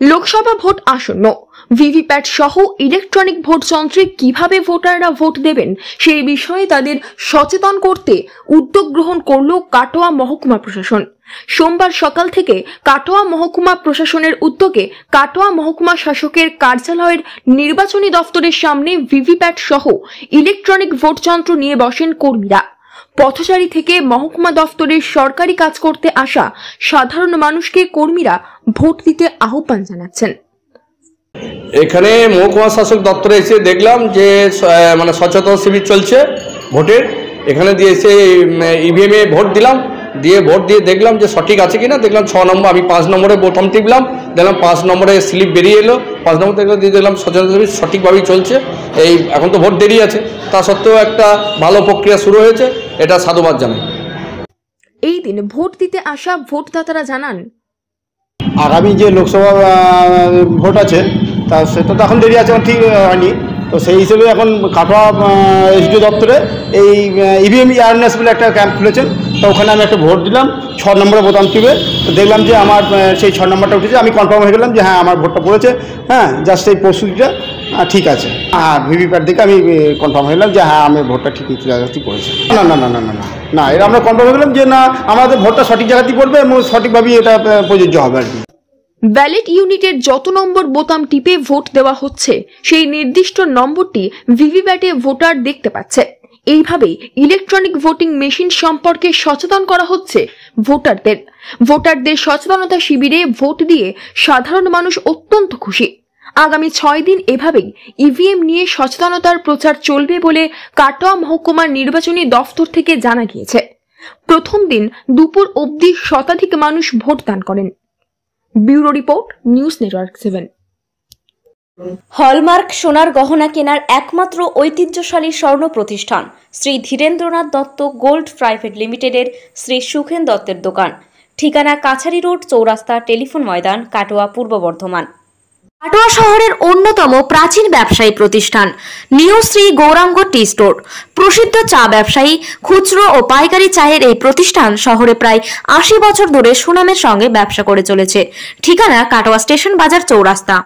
Lok Sabha vote আসন্ন। VVPAT সহ electronic vote যন্ত্রে কিভাবে ভোটাররা ভোট দেবেন সেই বিষয়ে তাদের সচেতন করতে উদ্যোগ গ্রহণ করল কাটোয়া মহকুমা প্রশাসন। সোমবার সকাল থেকে কাটোয়া মহকুমা প্রশাসনের উদ্যোগে কাটোয়া মহকুমা শাসকের কার্যালয়ের নির্বাচনী দফতরের সামনে ভিভিপ্যাট সহ ইলেকট্রনিক ভোট যন্ত্র নিয়ে বসেন কর্মীরা। পথচারী থেকে মহকুমা দফতরের সরকারি কাজ করতে আসা সাধারণ মানুষকে কর্মীরা ভোট দিতে আহ্বান জানাচ্ছেন। এখানে মহকুমা শাসক দপ্তরে এসে দেখলাম যে সচেতন শিবির চলছে ভোটের। এখানে দিয়ে এসে ইভিএম এ ভোট দিলাম, ভোট দিয়ে দেখলাম যে সঠিক আছে কিনা। দেখলাম 6 নম্বর, আমি 5 নম্বরে বোতাম টিপলাম, দেখলাম 5 নম্বরে স্লিপ বেরিয়ে এলো। 5 নম্বর দিয়ে দেখলাম সচেতন শিবির সঠিকভাবেই চলছে। এখন তো ভোট দেরি আছে, তা সত্ত্বেও একটা ভালো প্রক্রিয়া শুরু হয়েছে, এটা সাধুবাদ জানাই। এই দিন ভোট দিতে আসা ভোটদাতারা জানান, আগামী যে লোকসভা ভোট আছে তা সেটা তো এখন দেরি আছে, ঠিক হয়নি। তো সেই হিসেবে এখন কাটোয়া এসডিও দপ্তরে এই ইভিএম অ্যাওয়ারনেস বলে একটা ক্যাম্প খুলেছেন। তো ওখানে আমি একটা ভোট দিলাম 6 নম্বরে বোতাম টিপে। তো দেখলাম যে আমার সেই 6 নম্বরটা উঠেছে। আমি কনফার্ম হয়ে গেলাম যে হ্যাঁ আমার ভোটটা পড়েছে, হ্যাঁ জাস্ট এই প্রস্তুতিটা ঠিক আছে। হ্যাঁ ভিভিপ্যাট দেখে আমি কনফার্ম হয়ে গেলাম যে হ্যাঁ আমি ভোটটা ঠিক জায়গাতেই পড়েছে। না না না না না না না এটা আমরা কনফার্ম হয়ে গেলাম যে না আমাদের ভোটটা সঠিক জায়গাতেই পড়বে এবং সঠিকভাবেই এটা প্রযোজ্য হবে আর কি। ব্যালট ইউনিটের যত নম্বর বোতাম টিপে ভোট দেওয়া হচ্ছে সেই নির্দিষ্ট নম্বরটি ভিভিপ্যাটে ভোটার দেখতে পাচ্ছে। এইভাবে ইলেকট্রনিক ভোটিং মেশিন সম্পর্কে সচেতন করা হচ্ছে ভোটারদের সচেতনতা শিবিরে ভোট দিয়ে সাধারণ মানুষ অত্যন্ত খুশি। আগামী 6 দিন এভাবেই ইভিএম নিয়ে সচেতনতার প্রচার চলবে বলে কাটোয়া মহকুমার নির্বাচনী দফতর থেকে জানা গিয়েছে। প্রথম দিন দুপুর অবধি শতাধিক মানুষ ভোটদান করেন। Bureau report, news network 7। Hallmark সোনার গহনা কেনার একমাত্র ঐতিহ্যশালী স্বর্ণ প্রতিষ্ঠান শ্রী ধীরেন্দ্রনাথ দত্ত গোল্ড প্রাইভেট লিমিটেডের শ্রী সুখেন দত্তের দোকান। ঠিকানা কাছারি রোড, চৌরাস্তা, টেলিফোন ময়দান, কাটোয়া, পূর্ব বর্ধমান। কাটোয়া শহরের অন্যতম প্রাচীন ব্যবসায়ী প্রতিষ্ঠান new Shri Gouranga tea store. প্রসিদ্ধ চা ব্যবসায়ী, খুচরো ও পাইকারি চায়ের এই প্রতিষ্ঠান শহরে প্রায় 80 বছর ধরে সুনামের সঙ্গে ব্যবসা করে চলেছে। ঠিকানা কাটোয়া স্টেশন বাজার, চৌরাস্তা।